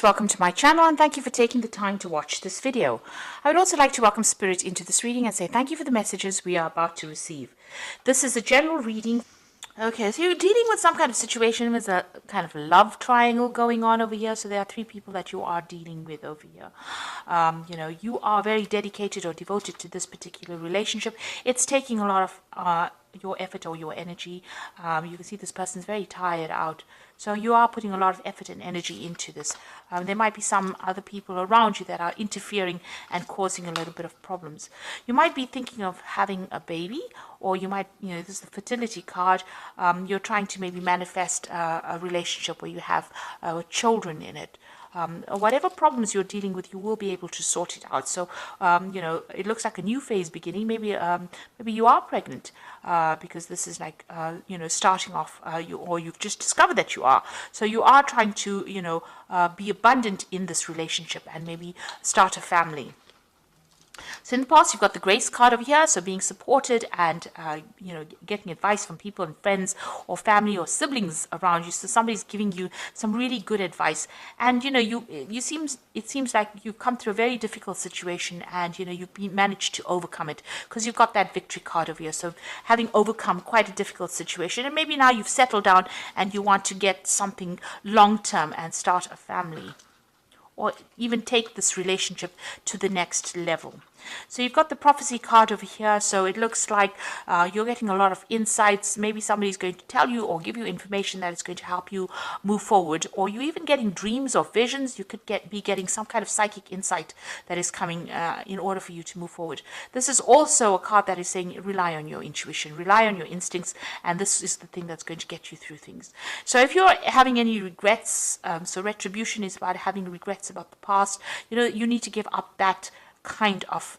Welcome to my channel and thank you for taking the time to watch this video. I would also like to welcome Spirit into this reading and say thank you for the messages we are about to receive. This is a general reading. Okay, so you're dealing with some kind of situation with a kind of love triangle going on over here. So there are three people that you are dealing with over here. You are very dedicated or devoted to this particular relationship. It's taking a lot of your effort or your energy. You can see this person's very tired out. So you are putting a lot of effort and energy into this. There might be some other people around you that are interfering and causing a little bit of problems. You might be thinking of having a baby, or you might, this is the fertility card. You're trying to maybe manifest a relationship where you have children in it. Whatever problems you're dealing with, you will be able to sort it out. So, it looks like a new phase beginning. Maybe you are pregnant because this is like, starting off, or you've just discovered that you are. So you are trying to, be abundant in this relationship and maybe start a family. So in the past, you've got the grace card over here, so being supported and, getting advice from people and friends or family or siblings around you. So somebody's giving you some really good advice. And, it seems like you've come through a very difficult situation and, you've managed to overcome it because you've got that victory card over here. So having overcome quite a difficult situation, and maybe now you've settled down and you want to get something long-term and start a family, or even take this relationship to the next level. So you've got the prophecy card over here. So it looks like you're getting a lot of insights. Maybe somebody's going to tell you or give you information that is going to help you move forward. Or you're even getting dreams or visions. You could be getting some kind of psychic insight that is coming in order for you to move forward. This is also a card that is saying rely on your intuition, rely on your instincts, and this is the thing that's going to get you through things. So if you're having any regrets, so retribution is about having regrets about the past, you need to give up that kind of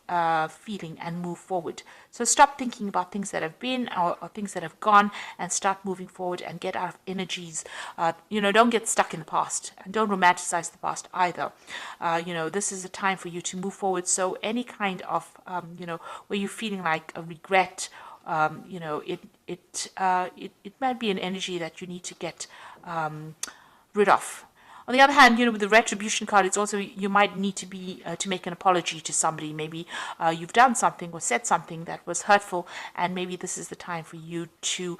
feeling and move forward. So stop thinking about things that have been or things that have gone and start moving forward and get out of energies. Don't get stuck in the past and don't romanticize the past either. This is a time for you to move forward. So any kind of, where you're feeling like a regret, it might be an energy that you need to get rid of. On the other hand, with the retribution card, it's also you might need to make an apology to somebody. Maybe you've done something or said something that was hurtful, and maybe this is the time for you to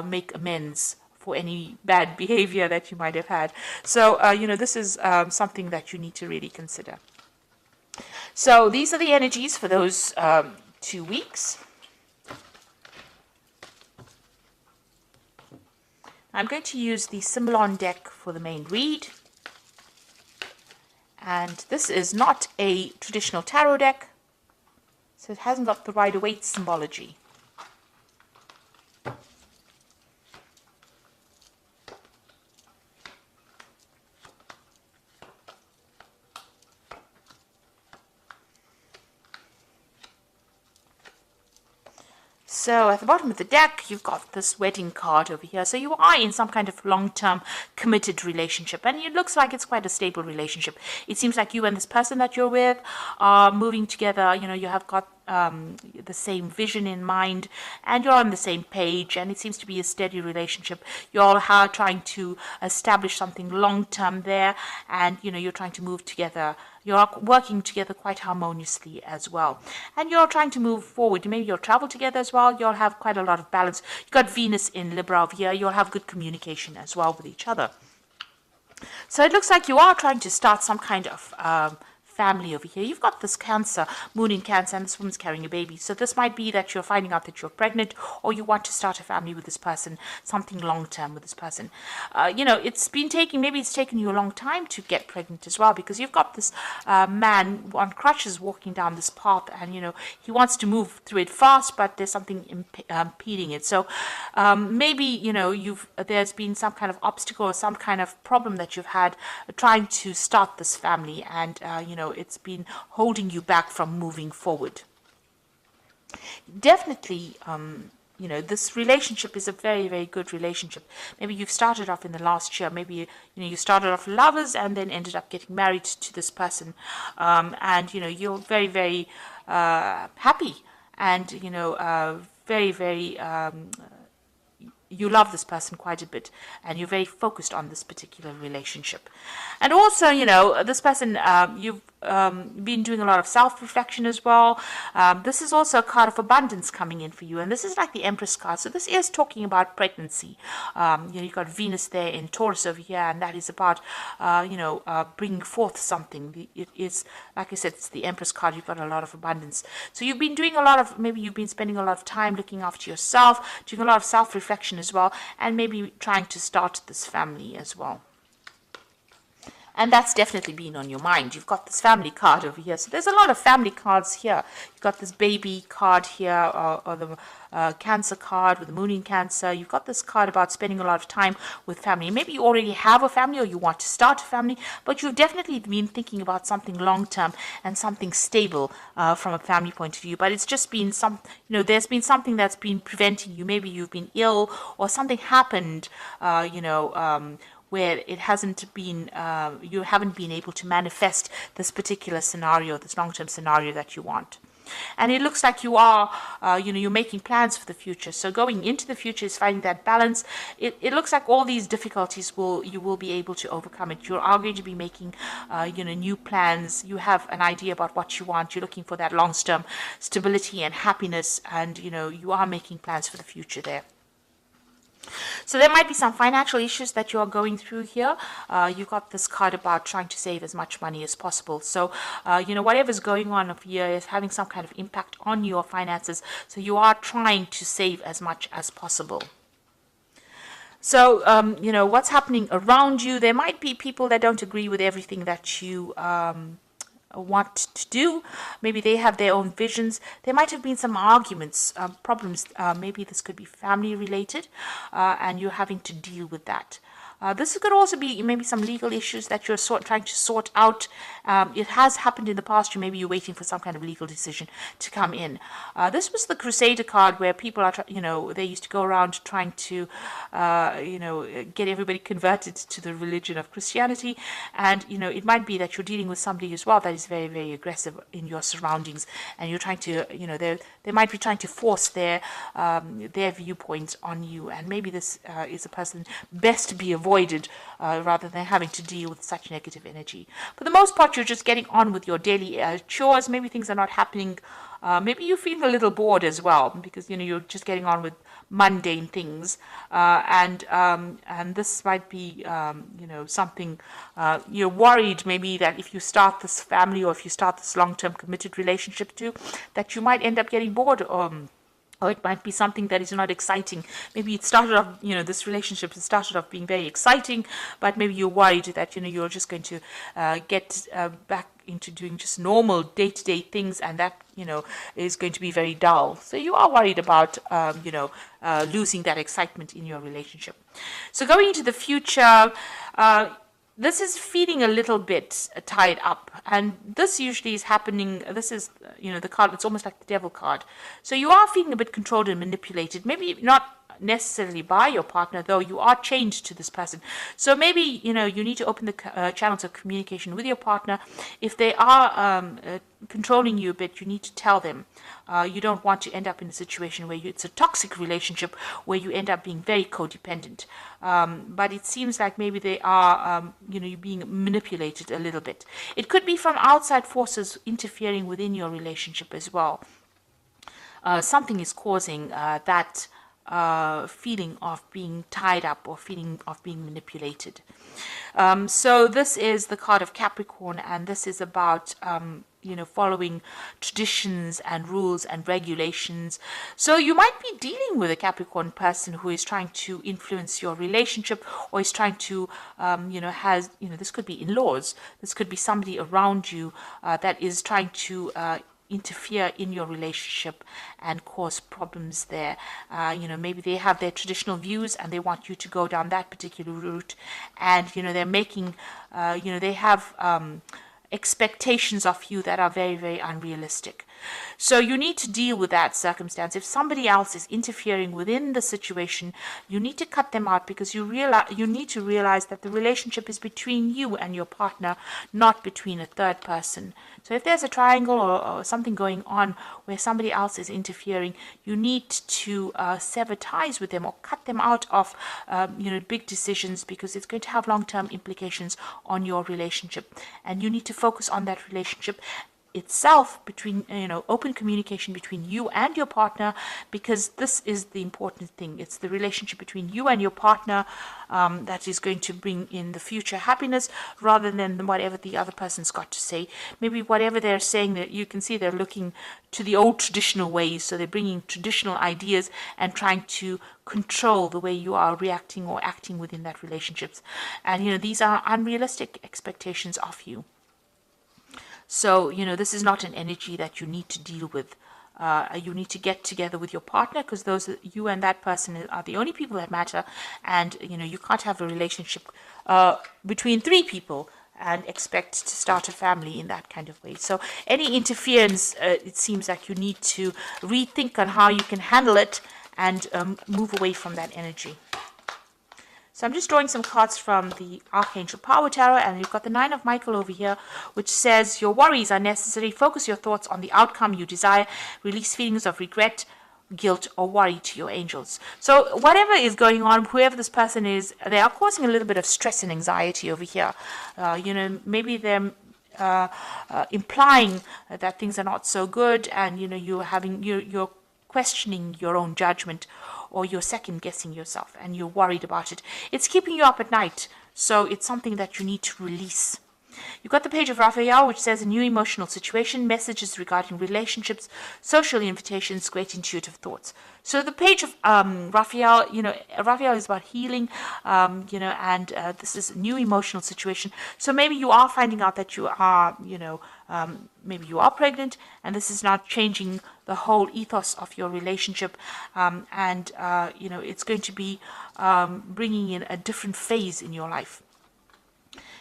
make amends for any bad behavior that you might have had. So, this is something that you need to really consider. So these are the energies for those 2 weeks. I'm going to use the Symbolon deck for the main read. And this is not a traditional tarot deck, so it hasn't got the Rider-Waite symbology. So at the bottom of the deck, you've got this wedding card over here. So you are in some kind of long-term committed relationship. And it looks like it's quite a stable relationship. It seems like you and this person that you're with are moving together. You have got the same vision in mind and you're on the same page, and it seems to be a steady relationship. You're all trying to establish something long-term there, and you're trying to move together. You're working together quite harmoniously as well, and you're trying to move forward. Maybe you'll travel together as well. You'll have quite a lot of balance. You've got Venus in Libra over here. You'll have good communication as well with each other. So it looks like you are trying to start some kind of family over here. You've got this Cancer, moon in Cancer, and this woman's carrying a baby. So this might be that you're finding out that you're pregnant, or you want to start a family with this person, something long-term with this person. It's taken you a long time to get pregnant as well, because you've got this man on crutches walking down this path, and he wants to move through it fast, but there's something impeding it. So maybe there's been some kind of obstacle or some kind of problem that you've had trying to start this family, and it's been holding you back from moving forward. Definitely, this relationship is a very, very good relationship. Maybe you've started off in the last year. Maybe, you started off lovers and then ended up getting married to this person. And, you're very, very happy and, very, very you love this person quite a bit, and you're very focused on this particular relationship. And also, this person, you've been doing a lot of self-reflection as well. This is also a card of abundance coming in for you, and this is like the Empress card. So this is talking about pregnancy. You've got Venus there in Taurus over here, and that is about, bringing forth something. It is, like I said, it's the Empress card. You've got a lot of abundance. So you've been doing a lot of, maybe you've been spending a lot of time looking after yourself, doing a lot of self-reflection as well, and maybe trying to start this family as well. And that's definitely been on your mind. You've got this family card over here. So there's a lot of family cards here. You've got this baby card here, or the Cancer card with the moon in Cancer. You've got this card about spending a lot of time with family. Maybe you already have a family or you want to start a family, but you've definitely been thinking about something long-term and something stable from a family point of view. But it's just been there's been something that's been preventing you. Maybe you've been ill or something happened, where it hasn't been, you haven't been able to manifest this particular scenario, this long-term scenario that you want. And it looks like you are, you're making plans for the future. So going into the future is finding that balance. It looks like all these difficulties you will be able to overcome it. You are going to be making, new plans. You have an idea about what you want. You're looking for that long-term stability and happiness, and you are making plans for the future there. So there might be some financial issues that you are going through here. You've got this card about trying to save as much money as possible. So, whatever's going on up here is having some kind of impact on your finances. So you are trying to save as much as possible. So, what's happening around you, there might be people that don't agree with everything that you want to do. Maybe they have their own visions. There might have been some arguments, problems. Maybe this could be family related, and you're having to deal with that. This could also be maybe some legal issues that you're trying to sort out. It has happened in the past. Maybe you're waiting for some kind of legal decision to come in. This was the Crusader card, where people are, they used to go around trying to, get everybody converted to the religion of Christianity. And, it might be that you're dealing with somebody as well that is very, very aggressive in your surroundings. And you're trying to, they might be trying to force their viewpoints on you. And maybe this is a person best to be avoided rather than having to deal with such negative energy. For the most part, you're just getting on with your daily chores. Maybe things are not happening. Maybe you feel a little bored as well, because you're just getting on with mundane things, and this might be something you're worried maybe that if you start this family or if you start this long-term committed relationship too, that you might end up getting bored. Or it might be something that is not exciting. Maybe it started off, this relationship started off being very exciting, but maybe you're worried that, you're just going to get back into doing just normal day-to-day things, and that, is going to be very dull. So you are worried about, losing that excitement in your relationship. So going into the future, this is feeling a little bit tied up, and this usually is happening. This is, the card, it's almost like the Devil card. So you are feeling a bit controlled and manipulated, maybe not necessarily by your partner, though you are chained to this person. So maybe, you need to open the channels of communication with your partner. If they are controlling you a bit, you need to tell them. You don't want to end up in a situation where it's a toxic relationship where you end up being very codependent. But it seems like maybe they are, you're being manipulated a little bit. It could be from outside forces interfering within your relationship as well. Something is causing that feeling of being tied up or feeling of being manipulated. So this is the card of Capricorn, and this is about following traditions and rules and regulations. So you might be dealing with a Capricorn person who is trying to influence your relationship, or is trying to this could be in-laws, this could be somebody around you that is trying to interfere in your relationship and cause problems there. Maybe they have their traditional views and they want you to go down that particular route, and they're making they have expectations of you that are very, very unrealistic. So you need to deal with that circumstance. If somebody else is interfering within the situation, you need to cut them out, because you need to realize that the relationship is between you and your partner, not between a third person. So if there's a triangle or something going on where somebody else is interfering, you need to sever ties with them or cut them out of big decisions, because it's going to have long-term implications on your relationship, and you need to focus on that relationship itself, between open communication between you and your partner, because this is the important thing. It's the relationship between you and your partner that is going to bring in the future happiness, rather than whatever the other person's got to say. Maybe whatever they're saying, that you can see they're looking to the old traditional ways, so they're bringing traditional ideas and trying to control the way you are reacting or acting within that relationships. And these are unrealistic expectations of you. So, this is not an energy that you need to deal with. You need to get together with your partner, because you and that person are the only people that matter. And, you can't have a relationship between three people and expect to start a family in that kind of way. So any interference, it seems like you need to rethink on how you can handle it and move away from that energy. So I'm just drawing some cards from the Archangel Power Tarot, and you've got the Nine of Michael over here, which says your worries are necessary. Focus your thoughts on the outcome you desire. Release feelings of regret, guilt, or worry to your angels. So whatever is going on, whoever this person is, they are causing a little bit of stress and anxiety over here. Maybe they're implying that things are not so good, and you're questioning your own judgment, or you're second guessing yourself and you're worried about it. It's keeping you up at night, so it's something that you need to release. You've got the Page of Raphael, which says a new emotional situation, messages regarding relationships, social invitations, great intuitive thoughts. So the Page of Raphael, Raphael is about healing, and this is a new emotional situation. So maybe you are finding out that you are, maybe you are pregnant, and this is not changing the whole ethos of your relationship, it's going to be bringing in a different phase in your life.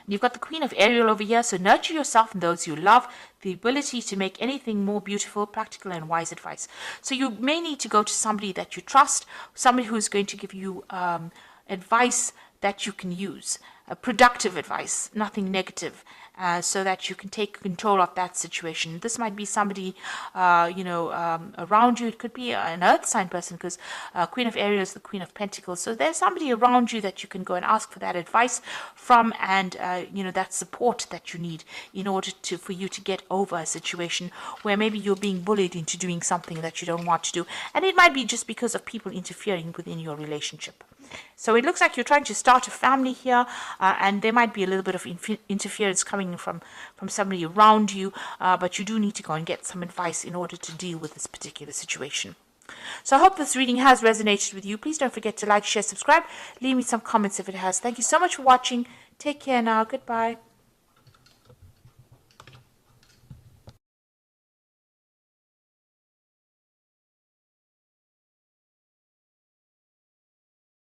You've got the Queen of Ariel over here, so nurture yourself and those you love, the ability to make anything more beautiful, practical and wise advice. So you may need to go to somebody that you trust, somebody who's going to give you advice that you can use, productive advice, nothing negative, so that you can take control of that situation. This might be somebody, around you. It could be an earth sign person, because Queen of Ariel is the Queen of Pentacles. So there's somebody around you that you can go and ask for that advice from, and that support that you need in order for you to get over a situation where maybe you're being bullied into doing something that you don't want to do, and it might be just because of people interfering within your relationship. So it looks like you're trying to start a family here, and there might be a little bit of interference coming from somebody around you, but you do need to go and get some advice in order to deal with this particular situation. So I hope this reading has resonated with you. Please don't forget to like, share, subscribe. Leave me some comments if it has. Thank you so much for watching. Take care now. Goodbye.